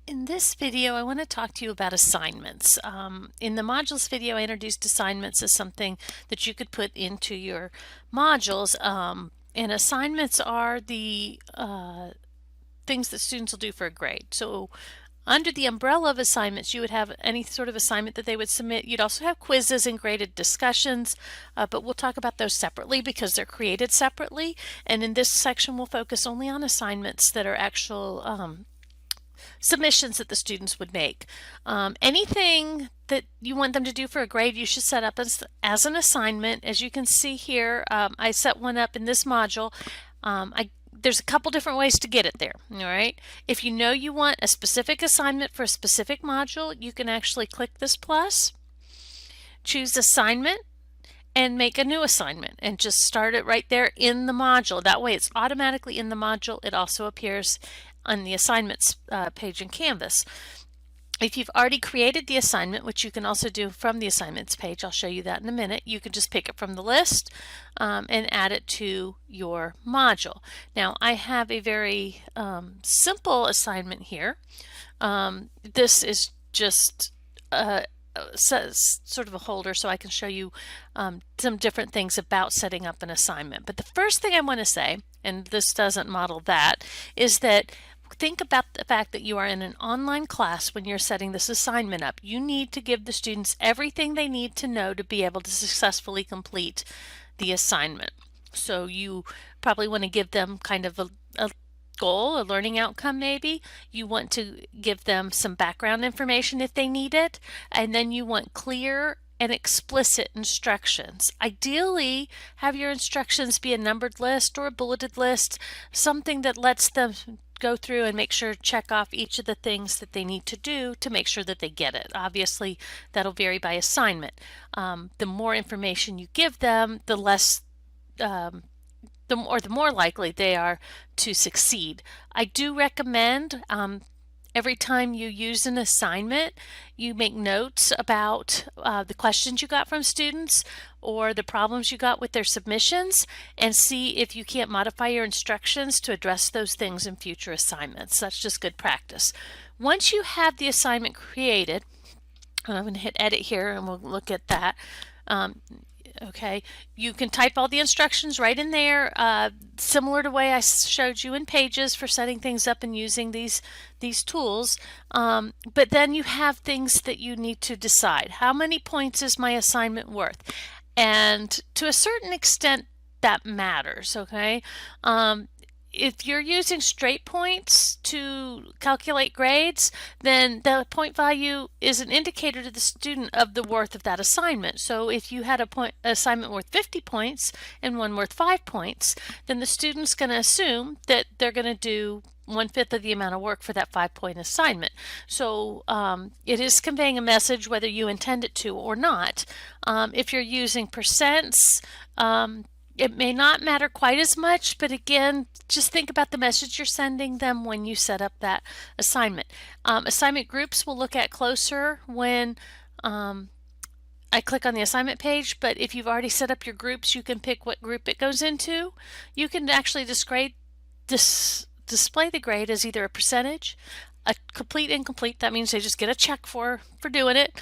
In this video, I want to talk to you about assignments. In the modules video, I introduced assignments as something that you could put into your modules. And assignments are the things that students will do for a grade. So under the umbrella of assignments, you would have any sort of assignment that they would submit. You'd also have quizzes and graded discussions, but we'll talk about those separately because they're created separately. And in this section, we'll focus only on assignments that are actual submissions that the students would make. Anything that you want them to do for a grade, you should set up as an assignment. As you can see here, I set one up in this module. There's a couple different ways to get it there, all right? If you know you want a specific assignment for a specific module, you can actually click this plus, choose assignment, and make a new assignment and just start it right there in the module. That way it's automatically in the module. It also appears on the assignments page in Canvas. If you've already created the assignment, which you can also do from the assignments page, I'll show you that in a minute, you can just pick it from the list and add it to your module. Now I have a very simple assignment here. This is just sort of a holder so I can show you some different things about setting up an assignment. But the first thing I want to say, and this doesn't model that, is that think about the fact that you are in an online class when you're setting this assignment up. You need to give the students everything they need to know to be able to successfully complete the assignment. So you probably want to give them kind of a goal, a learning outcome maybe. You want to give them some background information if they need it, and then you want clear and explicit instructions. Ideally, have your instructions be a numbered list or a bulleted list, something that lets them go through and make sure check off each of the things that they need to do to make sure that they get it. Obviously, that'll vary by assignment. The more information you give them, the less the more likely they are to succeed. I do recommend every time you use an assignment, you make notes about the questions you got from students or the problems you got with their submissions, and see if you can't modify your instructions to address those things in future assignments. That's just good practice. Once you have the assignment created, I'm going to hit edit here and we'll look at that. Okay, you can type all the instructions right in there, similar to the way I showed you in Pages for setting things up and using these tools. But then you have things that you need to decide. How many points is my assignment worth? And to a certain extent, that matters, okay? If you're using straight points to calculate grades, then the point value is an indicator to the student of the worth of that assignment. So if you had an assignment worth 50 points and one worth 5 points, then the student's going to assume that they're going to do 1/5 of the amount of work for that 5-point assignment. So it is conveying a message whether you intend it to or not. If you're using percents, it may not matter quite as much, but again, just think about the message you're sending them when you set up that assignment. Assignment groups we'll look at closer when I click on the assignment page, but if you've already set up your groups, you can pick what group it goes into. You can actually display the grade as either a percentage, a complete, incomplete, that means they just get a check for doing it,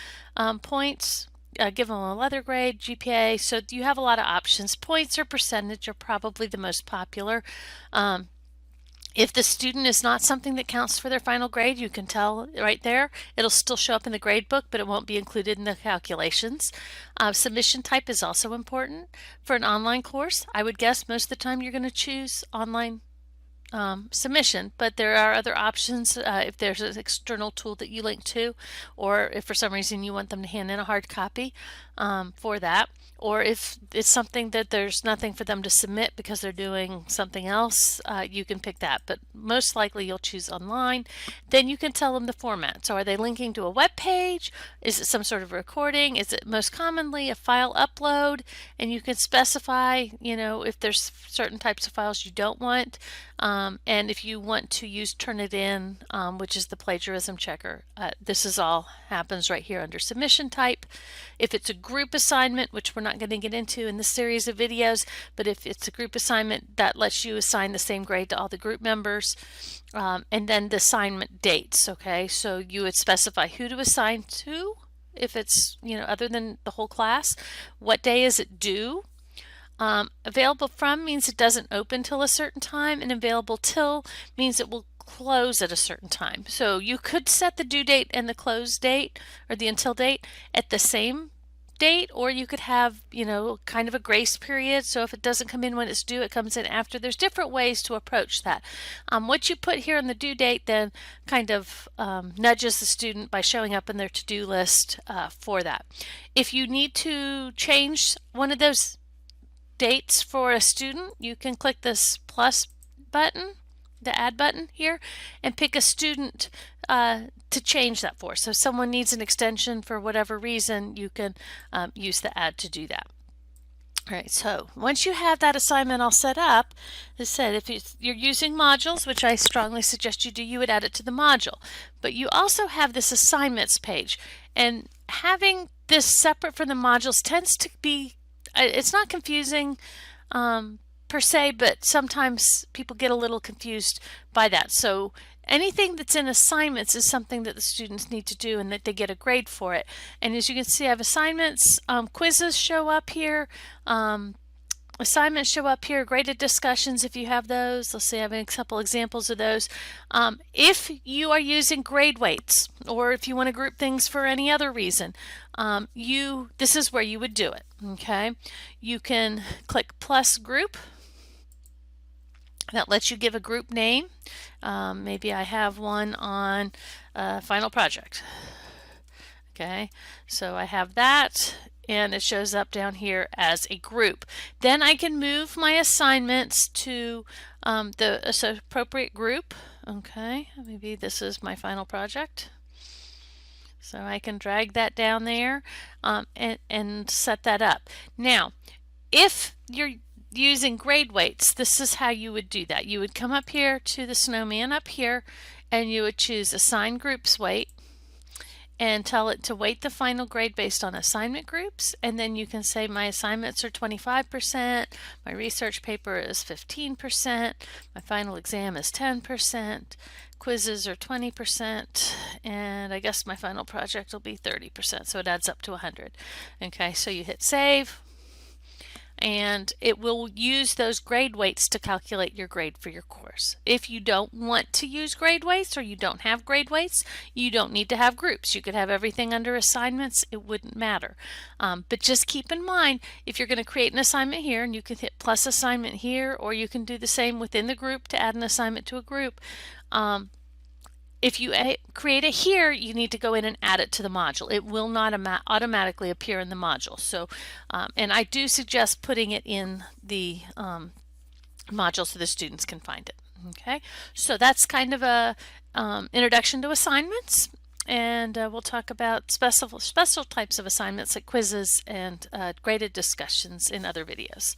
points, give them a letter grade, GPA, so you have a lot of options. Points or percentage are probably the most popular. If the student is not something that counts for their final grade, you can tell right there. It'll still show up in the grade book, but it won't be included in the calculations. Submission type is also important. For an online course, I would guess most of the time you're going to choose online submission, but there are other options if there's an external tool that you link to, or if for some reason you want them to hand in a hard copy for that, or if it's something that there's nothing for them to submit because they're doing something else, you can pick that, but most likely you'll choose online. Then you can tell them the format. So are they linking to a web page? Is it some sort of recording? Is it most commonly a file upload? And you can specify, you know, if there's certain types of files you don't want. And if you want to use Turnitin, which is the plagiarism checker, this is all happens right here under submission type. If it's a group assignment, which we're not going to get into in this series of videos, but if it's a group assignment, that lets you assign the same grade to all the group members. And then the assignment dates, okay? So you would specify who to assign to, if it's, other than the whole class. What day is it due? Available from means it doesn't open till a certain time, and available till means it will close at a certain time. So you could set the due date and the close date, or the until date, at the same date, or you could have, kind of a grace period. So if it doesn't come in when it's due, it comes in after. There's different ways to approach that. What you put here on the due date then kind of nudges the student by showing up in their to-do list for that. If you need to change one of those dates for a student, you can click this plus button, the add button here, and pick a student to change that for. So if someone needs an extension for whatever reason, you can use the add to do that. All right, so once you have that assignment all set up, as I said, if you're using modules, which I strongly suggest you do, you would add it to the module. But you also have this assignments page, and having this separate from the modules tends to be, it's not confusing per se, but sometimes people get a little confused by that. So anything that's in assignments is something that the students need to do and that they get a grade for it. And as you can see, I have assignments, quizzes show up here, assignments show up here, graded discussions if you have those. Let's see, I have a couple examples of those. If you are using grade weights, or if you want to group things for any other reason, this is where you would do it. Okay, you can click plus group. That lets you give a group name. Maybe I have one on final project. Okay, so I have that, and it shows up down here as a group. Then I can move my assignments to the appropriate group. Okay, maybe this is my final project. So I can drag that down there and set that up. Now, if you're using grade weights, this is how you would do that. You would come up here to the snowman up here, and you would choose assign groups weight and tell it to weight the final grade based on assignment groups. And then you can say my assignments are 25%, my research paper is 15%, my final exam is 10%, quizzes are 20%, and I guess my final project will be 30%, so it adds up to 100. Okay, so you hit save, and it will use those grade weights to calculate your grade for your course. If you don't want to use grade weights, or you don't have grade weights, you don't need to have groups. You could have everything under assignments. It wouldn't matter. But just keep in mind, if you're going to create an assignment here, and you can hit plus assignment here, or you can do the same within the group to add an assignment to a group. If you create it here, you need to go in and add it to the module. It will not automatically appear in the module. So, and I do suggest putting it in the module so the students can find it. Okay, so that's kind of a introduction to assignments, and we'll talk about special types of assignments like quizzes and graded discussions in other videos.